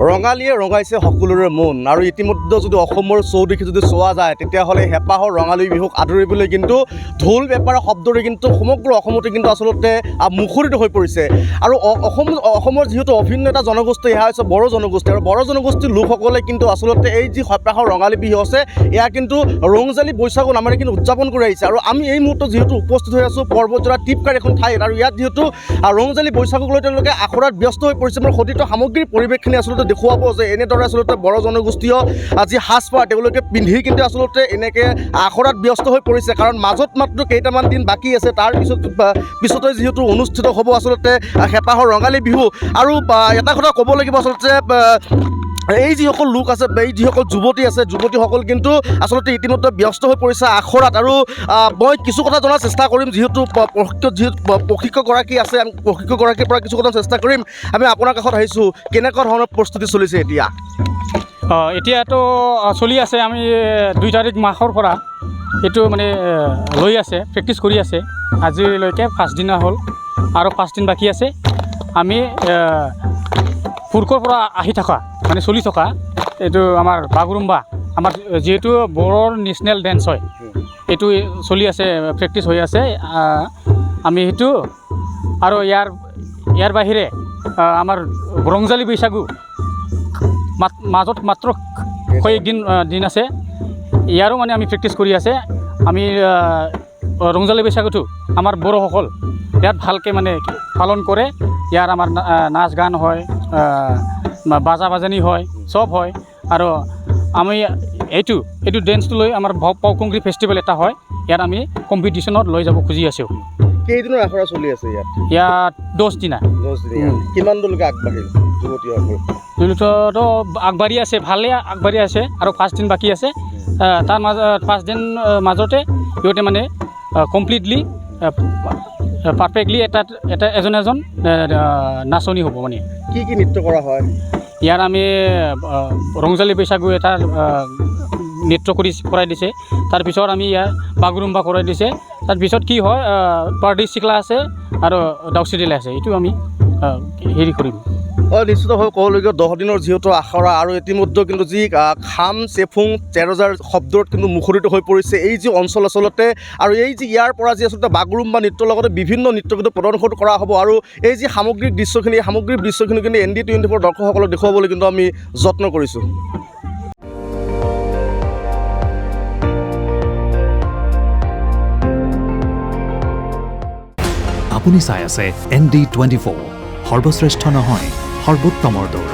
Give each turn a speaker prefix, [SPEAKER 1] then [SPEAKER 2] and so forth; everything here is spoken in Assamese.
[SPEAKER 1] ৰঙালীয়ে ৰঙাইছে সকলোৰে মন আৰু ইতিমধ্যে যদি অসমৰ চৌদিশে যদি চোৱা যায় তেতিয়াহ'লে হেঁপাহৰ ৰঙালী বিহুক আদৰিবলৈ কিন্তু ঢোল পেঁপাৰ শব্দৰে কিন্তু সমগ্ৰ অসমতে কিন্তু আচলতে মুখৰিত হৈ পৰিছে আৰু অসমৰ যিহেতু অভিন্ন এটা জনগোষ্ঠী এয়া হৈছে বড়ো জনগোষ্ঠী আৰু বড়ো জনগোষ্ঠীৰ লোকসকলে কিন্তু আচলতে এই যি হেঁপাহৰ ৰঙালী বিহু আছে এয়া কিন্তু ৰংজালী বৈশাগু নামেৰে কিন্তু উদযাপন কৰি আহিছে আৰু আমি এই মুহূৰ্তত যিহেতু উপস্থিত হৈ আছোঁ পৰ্বতজোৰা টিপকাৰ এখন ঠাইত আৰু ইয়াত যিহেতু ৰংজালী বৈশাগুক লৈ তেওঁলোকে আখৰাত ব্যস্ত হৈ পৰিছে মোৰ সতীৰ্থ সামগ্ৰীৰ পৰিৱেশখিনি আচলতে দেখুৱাব যে এনেদৰে আচলতে বড়ো জনগোষ্ঠীয় যি সাজপাৰ তেওঁলোকে পিন্ধি কিন্তু আচলতে এনেকৈ আখৰাত ব্যস্ত হৈ পৰিছে কাৰণ মাজত মাত্ৰ কেইটামান দিন বাকী আছে তাৰ পিছতে যিহেতু অনুষ্ঠিত হ'ব আচলতে হেঁপাহৰ ৰঙালী বিহু আৰু এটা কথা ক'ব লাগিব আচলতে এই যিসকল লোক আছে এই যিসকল যুৱতী আছে যুৱতীসকল কিন্তু আচলতে ইতিমধ্যে ব্যস্ত হৈ পৰিছে আখৰাত আৰু মই কিছু কথা জনাৰ চেষ্টা কৰিম যিহেতু প্ৰশিক্ষকগৰাকী আছে আমি প্ৰশিক্ষকগৰাকীৰ পৰা কিছু কথা চেষ্টা কৰিম আমি আপোনাৰ কাষত আহিছোঁ কেনেকুৱা ধৰণৰ প্ৰস্তুতি চলিছে এতিয়া
[SPEAKER 2] এতিয়াতো চলি আছে আমি 2 তাৰিখ মাহৰ পৰা এইটো মানে লৈ আছে প্ৰেক্টিছ কৰি আছে আজিলৈকে 5 দিন হ'ল আৰু 5 দিন বাকী আছে আমি পুৰকৰ পৰা আহি থকা মানে চলি থকা এইটো আমাৰ বাগৰুম্বা আমাৰ যিহেতু বড়োৰ নেশ্যনেল ডেন্স হয় এইটো চলি আছে প্ৰেক্টিছ হৈ আছে আমি সেইটো আৰু ইয়াৰ বাহিৰে আমাৰ ৰংজালী বৈশাগু মাজত মাত্ৰ কয়েকদিন আছে ইয়াৰো মানে আমি প্ৰেক্টিছ কৰি আছে আমি ৰংজালী বৈশাগুটো আমাৰ বড়োসকল ইয়াত ভালকৈ মানে পালন কৰে ইয়াৰ আমাৰ নাচ গান হয় বাজা বাজানি হয় চব হয় আৰু আমি এইটো ডেন্সটো লৈ আমাৰ পাউকুংগ্ৰী ফেষ্টিভেল এটা হয় ইয়াত আমি কম্পিটিশ্যনত লৈ যাব খুজি আছোঁ
[SPEAKER 1] কেইদিনৰ আখৰা চলি আছে
[SPEAKER 2] ইয়াত 10 দিনা
[SPEAKER 1] কিমান দূৰলৈকে আগবাঢ়িল
[SPEAKER 2] যুৱতীসকল আগবাঢ়ি আছে ভালেই আগবাঢ়ি আছে আৰু 5 দিন বাকী আছে তাৰ মাজত 5 দিন মাজতে সিহঁতে মানে কমপ্লিটলি পাৰফেক্টলি এজন নাচনি হ'ব মানে
[SPEAKER 1] কি নৃত্য কৰা হয়
[SPEAKER 2] ইয়াৰ আমি ৰংজালী বৈশাগু এটা নৃত্য কৰাই দিছে তাৰপিছত আমি ইয়াৰ বাগৰুম্বা কৰাই দিছে তাৰপিছত কি হয় পাৰ্টি চিকলা আছে আৰু দাউচিডিলা আছে এইটো আমি হেৰি কৰিম
[SPEAKER 1] নিশ্চিতভাৱে ক'বলগীয়া 10 দিনৰ যিহেতু আখৰা আৰু ইতিমধ্যে কিন্তু যি খাম চেফুং তেৰজাৰ শব্দত কিন্তু মুখৰিত হৈ পৰিছে এই যি অঞ্চল আচলতে আৰু এই যি ইয়াৰ পৰা যি আচলতে বাগৰুম্বা নৃত্যৰ লগতে বিভিন্ন নৃত্য কিন্তু প্ৰদৰ্শন কৰা হ'ব আৰু এই যি সামগ্ৰিক দৃশ্যখিনি কিন্তু ND24 দৰ্শকসকলক দেখুৱাবলৈ কিন্তু আমি যত্ন কৰিছোঁ
[SPEAKER 3] আপুনি চাই আছে ND24 সৰ্বশ্ৰেষ্ঠ নহয় সৰ্বোত্তমৰ দৌৰ